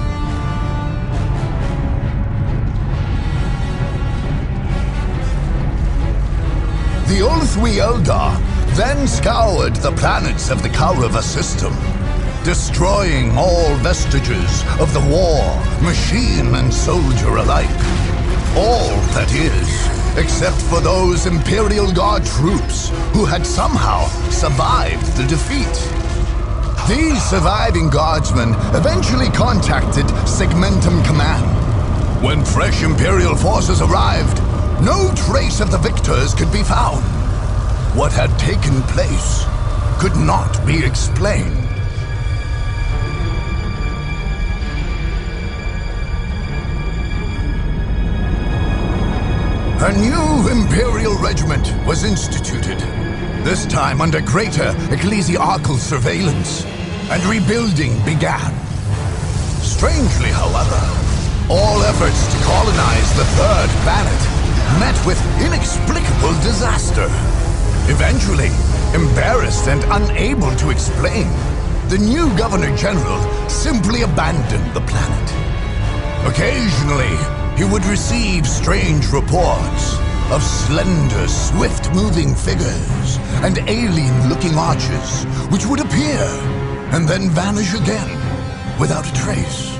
The Ulthwi Eldar then scoured the planets of the Calriva system, destroying all vestiges of the war, machine and soldier alike. All, that is, except for those Imperial Guard troops who had somehow survived the defeat. These surviving guardsmen eventually contacted Segmentum Command. When fresh Imperial forces arrived, no trace of the victors could be found. What had taken place could not be explained. A new Imperial regiment was instituted, this time under greater ecclesiarchal surveillance, and rebuilding began. Strangely, however, all efforts to colonize the third planet met with inexplicable disaster. Eventually, embarrassed and unable to explain, the new Governor-General simply abandoned the planet. Occasionally, he would receive strange reports of slender, swift-moving figures and alien-looking arches which would appear and then vanish again without a trace.